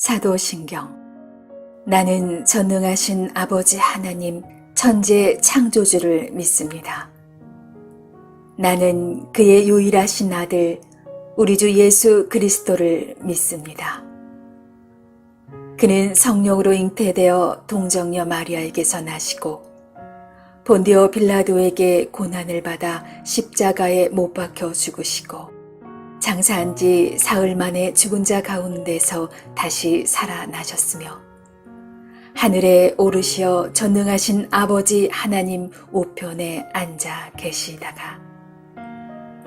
사도신경. 나는 전능하신 아버지 하나님 천재 창조주를 믿습니다. 나는 그의 유일하신 아들 우리 주 예수 그리스도를 믿습니다. 그는 성령으로 잉태되어 동정녀 마리아에게서 나시고 본디오 빌라도에게 고난을 받아 십자가에 못 박혀 죽으시고 장사한 지 사흘 만에 죽은 자 가운데서 다시 살아나셨으며 하늘에 오르시어 전능하신 아버지 하나님 우편에 앉아 계시다가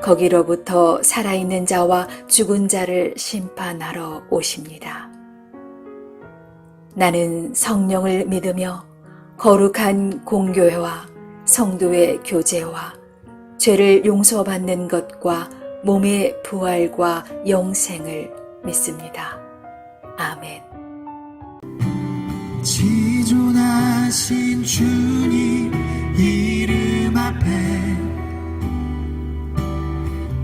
거기로부터 살아있는 자와 죽은 자를 심판하러 오십니다. 나는 성령을 믿으며 거룩한 공교회와 성도의 교제와 죄를 용서받는 것과 몸의 부활과 영생을 믿습니다. 아멘. 지존하신 주님 이름 앞에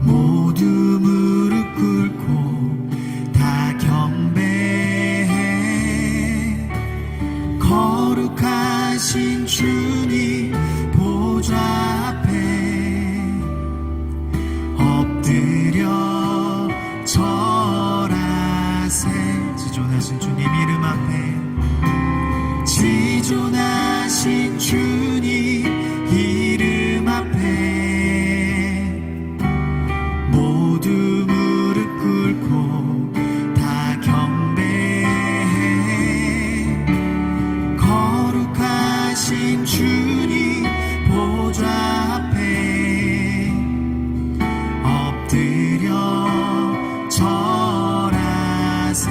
모두 무릎 꿇고 다 경배해. 거룩하신 주님 보좌 앞에 엎드려 절하세. 지존하신 주님 이름 앞에 지존하신 주님 이름 앞에 모두 무릎 꿇고 다 경배해. 거룩하신 주님 보좌 앞에 엎드려 절하세.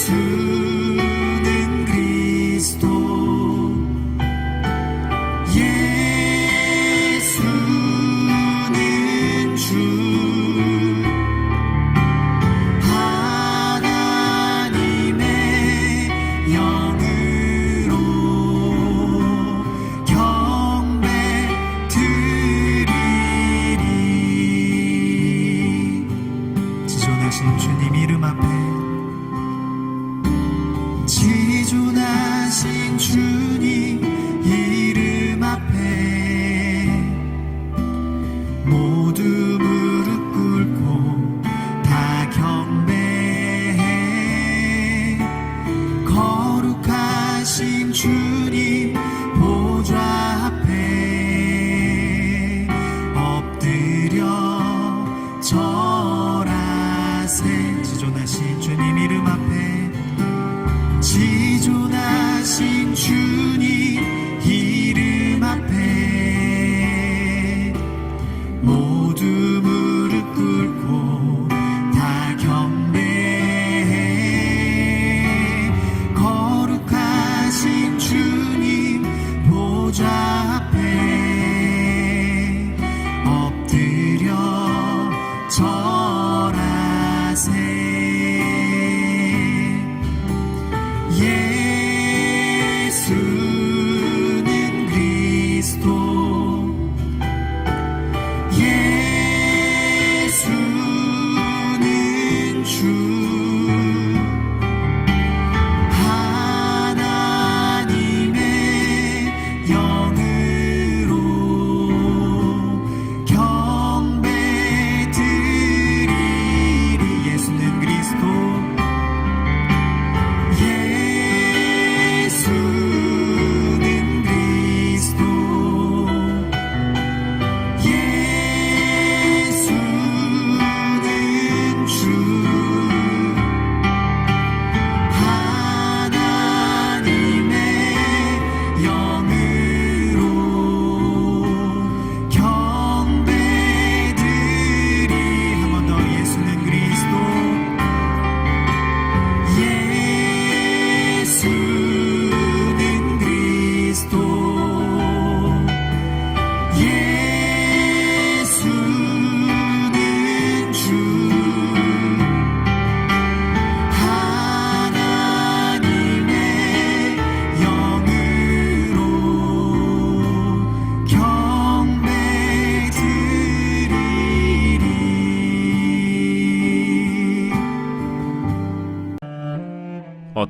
예수는 그리스도, 예수는 주, 하나님의 영으로 경배 드리리. 지존하신 주님 이름 앞에 지존하신 주님 이름 앞에 모두 무릎 꿇고 다 경배해. 거룩하신 주님 보좌 앞에 엎드려 절하세. 지존하신 주님 이름 앞에 지존하신 주님 이름 앞에 모두 무릎 꿇고 다 경배해. 거룩하신 주님 보좌 앞에 엎드려 절하세. 예수는 그리스도, 예수는 주, 하나님의 영으로 경배 드리리.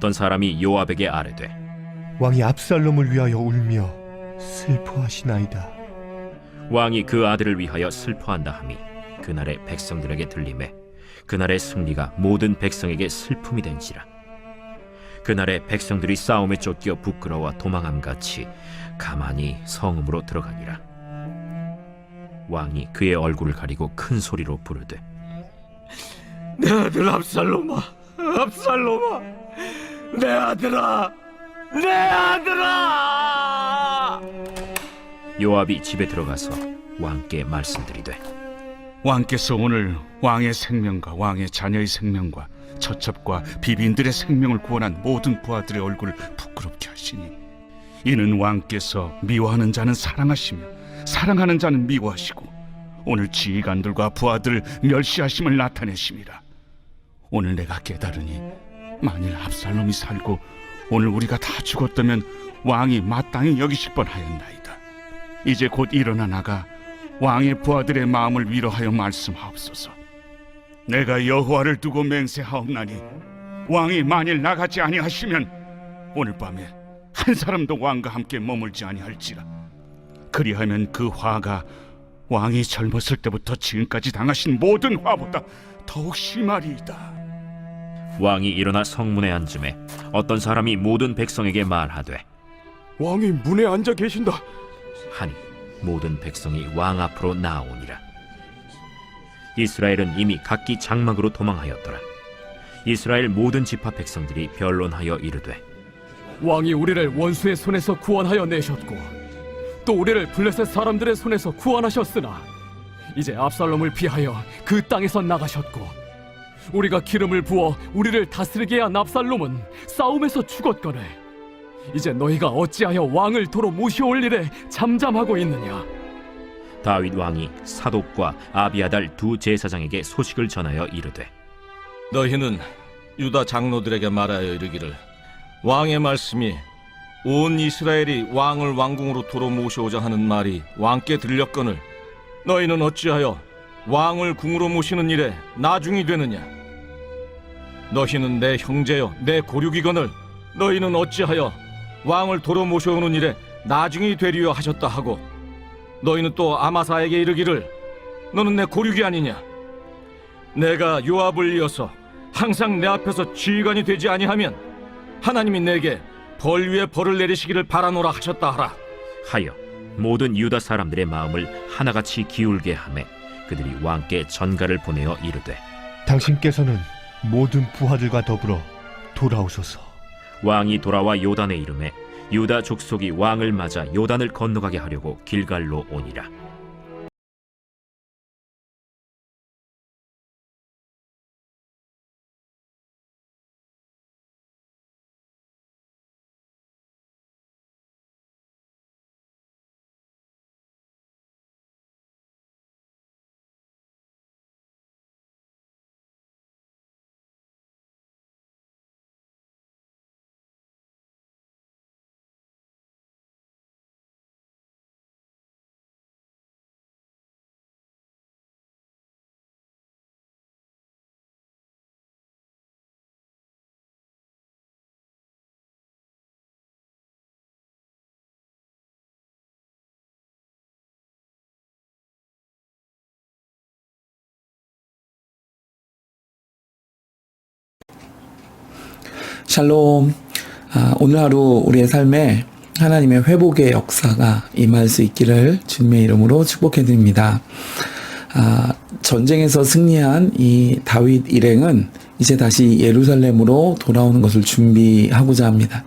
어떤 사람이 요압에게 아뢰되 왕이 압살롬을 위하여 울며 슬퍼하시나이다. 왕이 그 아들을 위하여 슬퍼한다 함이 그날의 백성들에게 들리매 그날의 승리가 모든 백성에게 슬픔이 된지라. 그날의 백성들이 싸움에 쫓겨 부끄러워 도망함같이 가만히 성읍으로 들어가니라. 왕이 그의 얼굴을 가리고 큰 소리로 부르되 내 아들 압살롬아, 압살롬아, 내 아들아, 내 아들아! 요압이 집에 들어가서 왕께 말씀드리되 왕께서 오늘 왕의 생명과 왕의 자녀의 생명과 처첩과 비빈들의 생명을 구원한 모든 부하들의 얼굴을 부끄럽게 하시니 이는 왕께서 미워하는 자는 사랑하시며 사랑하는 자는 미워하시고 오늘 지휘관들과 부하들을 멸시하심을 나타내심이라. 오늘 내가 깨달으니 만일 압살롬이 살고 오늘 우리가 다 죽었다면 왕이 마땅히 여기실 뻔하였나이다. 이제 곧 일어나 나가 왕의 부하들의 마음을 위로하여 말씀하옵소서. 내가 여호와를 두고 맹세하옵나니 왕이 만일 나가지 아니하시면 오늘 밤에 한 사람도 왕과 함께 머물지 아니할지라. 그리하면 그 화가 왕이 젊었을 때부터 지금까지 당하신 모든 화보다 더욱 심하리이다. 왕이 일어나 성문에 앉음에 어떤 사람이 모든 백성에게 말하되 왕이 문에 앉아 계신다. 하니 모든 백성이 왕 앞으로 나아오니라. 이스라엘은 이미 각기 장막으로 도망하였더라. 이스라엘 모든 지파 백성들이 변론하여 이르되 왕이 우리를 원수의 손에서 구원하여 내셨고 또 우리를 블레셋 사람들의 손에서 구원하셨으나 이제 압살롬을 피하여 그 땅에서 나가셨고 우리가 기름을 부어 우리를 다스리게 한 압살롬은 싸움에서 죽었거늘 이제 너희가 어찌하여 왕을 도로 모셔올 일에 잠잠하고 있느냐. 다윗 왕이 사독과 아비아달 두 제사장에게 소식을 전하여 이르되 너희는 유다 장로들에게 말하여 이르기를 왕의 말씀이 온 이스라엘이 왕을 왕궁으로 도로 모셔오자 하는 말이 왕께 들렸거늘 너희는 어찌하여 왕을 궁으로 모시는 일에 나중이 되느냐. 너희는 내 형제여 내 고륙이거늘 너희는 어찌하여 왕을 도로 모셔오는 일에 나중이 되리여 하셨다 하고 너희는 또 아마사에게 이르기를 너는 내 고륙이 아니냐. 내가 요압을 이어서 항상 내 앞에서 지휘관이 되지 아니하면 하나님이 내게 벌 위에 벌을 내리시기를 바라노라 하셨다 하라. 하여 모든 유다 사람들의 마음을 하나같이 기울게 하매 그들이 왕께 전가를 보내어 이르되 당신께서는 모든 부하들과 더불어 돌아오소서. 왕이 돌아와 요단에 이르매 유다 족속이 왕을 맞아 요단을 건너가게 하려고 길갈로 오니라. 샬롬. 오늘 하루 우리의 삶에 하나님의 회복의 역사가 임할 수 있기를 주님의 이름으로 축복해드립니다. 전쟁에서 승리한 이 다윗 일행은 이제 다시 예루살렘으로 돌아오는 것을 준비하고자 합니다.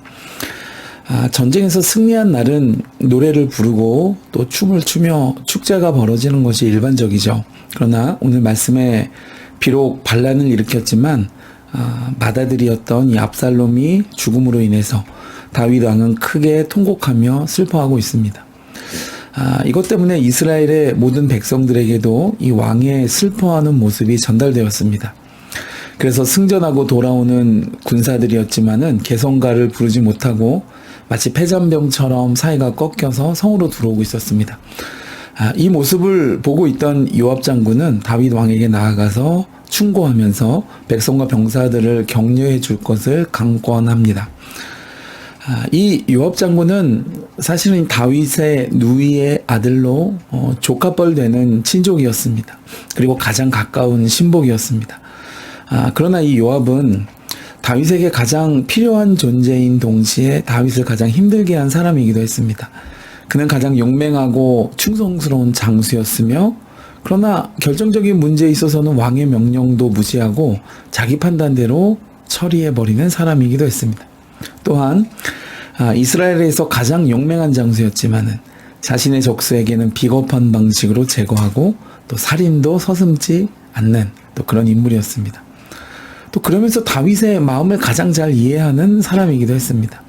전쟁에서 승리한 날은 노래를 부르고 또 춤을 추며 축제가 벌어지는 것이 일반적이죠. 그러나 오늘 말씀에 비록 반란을 일으켰지만 맏아들이었던 이 압살롬이 죽음으로 인해서 다윗 왕은 크게 통곡하며 슬퍼하고 있습니다. 이것 때문에 이스라엘의 모든 백성들에게도 이 왕의 슬퍼하는 모습이 전달되었습니다. 그래서 승전하고 돌아오는 군사들이었지만은 개성가를 부르지 못하고 마치 패잔병처럼 사이가 꺾여서 성으로 들어오고 있었습니다. 이 모습을 보고 있던 요압 장군은 다윗 왕에게 나아가서 충고하면서 백성과 병사들을 격려해 줄 것을 강권합니다. 이 요압 장군은 사실은 다윗의 누이의 아들로 조카뻘 되는 친족이었습니다. 그리고 가장 가까운 신복이었습니다. 그러나 이 요압은 다윗에게 가장 필요한 존재인 동시에 다윗을 가장 힘들게 한 사람이기도 했습니다. 그는 가장 용맹하고 충성스러운 장수였으며 그러나 결정적인 문제에 있어서는 왕의 명령도 무시하고 자기 판단대로 처리해버리는 사람이기도 했습니다. 또한 이스라엘에서 가장 용맹한 장수였지만은 자신의 적수에게는 비겁한 방식으로 제거하고 또 살인도 서슴지 않는 또 그런 인물이었습니다. 또 그러면서 다윗의 마음을 가장 잘 이해하는 사람이기도 했습니다.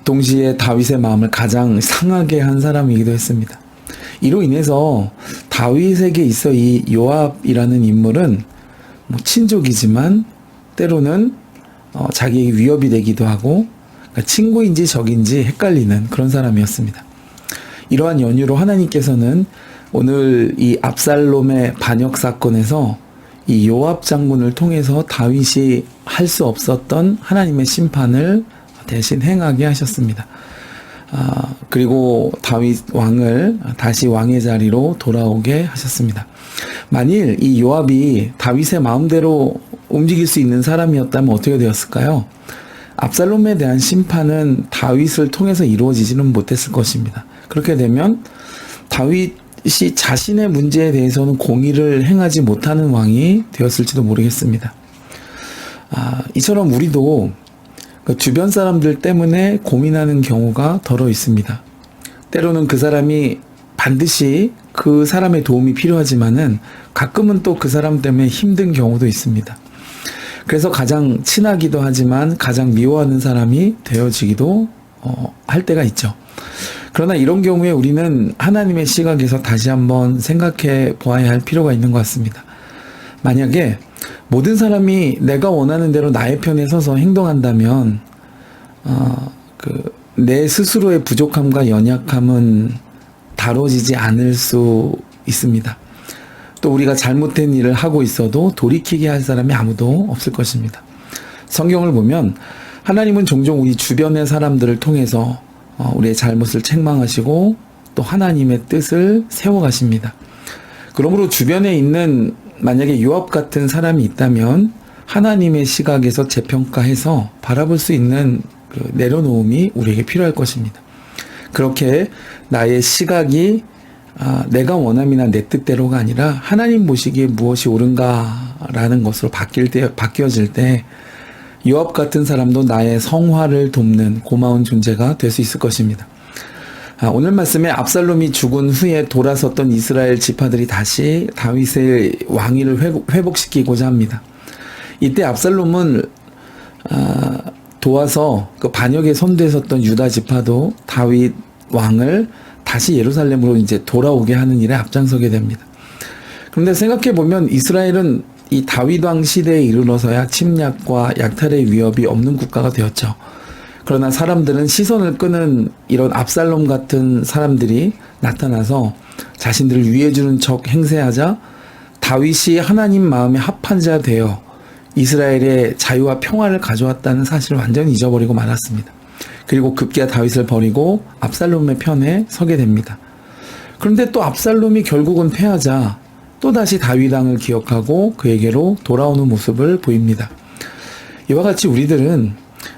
동시에 다윗의 마음을 가장 상하게 한 사람이기도 했습니다. 이로 인해서 다윗에게 있어 이 요압이라는 인물은 친족이지만 때로는 자기에게 위협이 되기도 하고 그러니까 친구인지 적인지 헷갈리는 그런 사람이었습니다. 이러한 연유로 하나님께서는 오늘 이 압살롬의 반역 사건에서 이 요압 장군을 통해서 다윗이 할 수 없었던 하나님의 심판을 대신 행하게 하셨습니다. 그리고 다윗 왕을 다시 왕의 자리로 돌아오게 하셨습니다. 만일 이 요압이 다윗의 마음대로 움직일 수 있는 사람이었다면 어떻게 되었을까요? 압살롬에 대한 심판은 다윗을 통해서 이루어지지는 못했을 것입니다. 그렇게 되면 다윗이 자신의 문제에 대해서는 공의를 행하지 못하는 왕이 되었을지도 모르겠습니다. 이처럼 우리도 그 주변 사람들 때문에 고민하는 경우가 더러 있습니다. 때로는 그 사람이 반드시 그 사람의 도움이 필요하지만은 가끔은 또 그 사람 때문에 힘든 경우도 있습니다. 그래서 가장 친하기도 하지만 가장 미워하는 사람이 되어지기도 할 때가 있죠. 그러나 이런 경우에 우리는 하나님의 시각에서 다시 한번 생각해 보아야 할 필요가 있는 것 같습니다. 만약에 모든 사람이 내가 원하는 대로 나의 편에 서서 행동한다면 내 스스로의 부족함과 연약함은 다뤄지지 않을 수 있습니다. 또 우리가 잘못된 일을 하고 있어도 돌이키게 할 사람이 아무도 없을 것입니다. 성경을 보면 하나님은 종종 우리 주변의 사람들을 통해서 우리의 잘못을 책망하시고 또 하나님의 뜻을 세워가십니다. 그러므로 주변에 있는 만약에 요압 같은 사람이 있다면 하나님의 시각에서 재평가해서 바라볼 수 있는 그 내려놓음이 우리에게 필요할 것입니다. 그렇게 나의 시각이 내가 원함이나 내 뜻대로가 아니라 하나님 보시기에 무엇이 옳은가라는 것으로 바뀌어질 때 요압 같은 사람도 나의 성화를 돕는 고마운 존재가 될 수 있을 것입니다. 오늘 말씀에 압살롬이 죽은 후에 돌아섰던 이스라엘 지파들이 다시 다윗의 왕위를 회복시키고자 합니다. 이때 압살롬은 도와서 그 반역에 선두에 유다 지파도 다윗 왕을 다시 예루살렘으로 이제 돌아오게 하는 일에 앞장서게 됩니다. 그런데 생각해 보면 이스라엘은 이 다윗 왕 시대에 이르러서야 침략과 약탈의 위협이 없는 국가가 되었죠. 그러나 사람들은 시선을 끄는 이런 압살롬 같은 사람들이 나타나서 자신들을 위해주는 척 행세하자 다윗이 하나님 마음에 합한 자 되어 이스라엘의 자유와 평화를 가져왔다는 사실을 완전히 잊어버리고 말았습니다. 그리고 급기야 다윗을 버리고 압살롬의 편에 서게 됩니다. 그런데 또 압살롬이 결국은 패하자 또다시 다윗 왕을 기억하고 그에게로 돌아오는 모습을 보입니다. 이와 같이 우리들은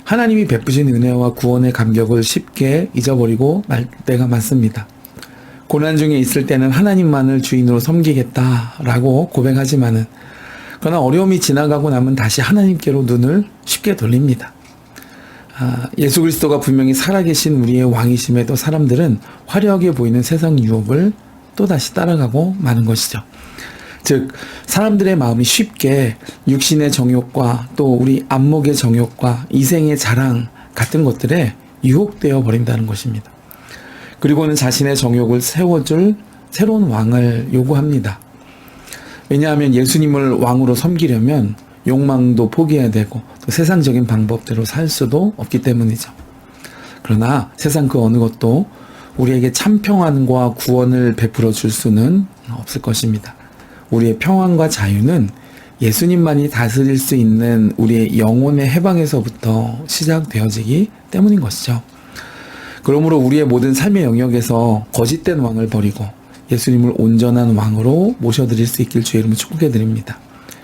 하나님이 베푸신 은혜와 구원의 감격을 쉽게 잊어버리고 말 때가 많습니다. 고난 중에 있을 때는 하나님만을 주인으로 섬기겠다라고 고백하지만은 그러나 어려움이 지나가고 나면 다시 하나님께로 눈을 쉽게 돌립니다. 예수 그리스도가 분명히 살아계신 우리의 왕이심에도 사람들은 화려하게 보이는 세상 유혹을 또다시 따라가고 마는 것이죠. 즉 사람들의 마음이 쉽게 육신의 정욕과 또 우리 안목의 정욕과 이생의 자랑 같은 것들에 유혹되어 버린다는 것입니다. 그리고는 자신의 정욕을 세워줄 새로운 왕을 요구합니다. 왜냐하면 예수님을 왕으로 섬기려면 욕망도 포기해야 되고 또 세상적인 방법대로 살 수도 없기 때문이죠. 그러나 세상 그 어느 것도 우리에게 참 평안과 구원을 베풀어 줄 수는 없을 것입니다. 우리의 평안과 자유는 예수님만이 다스릴 수 있는 우리의 영혼의 해방에서부터 시작되어지기 때문인 것이죠. 그러므로 우리의 모든 삶의 영역에서 거짓된 왕을 버리고 예수님을 온전한 왕으로 모셔드릴 수 있길 주의 이름으로 축복해 드립니다.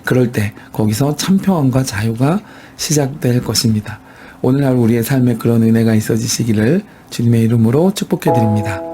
그럴 때 거기서 참 평안과 자유가 시작될 것입니다. 오늘 하루 우리의 삶에 그런 은혜가 있어지시기를 주님의 이름으로 축복해 드립니다.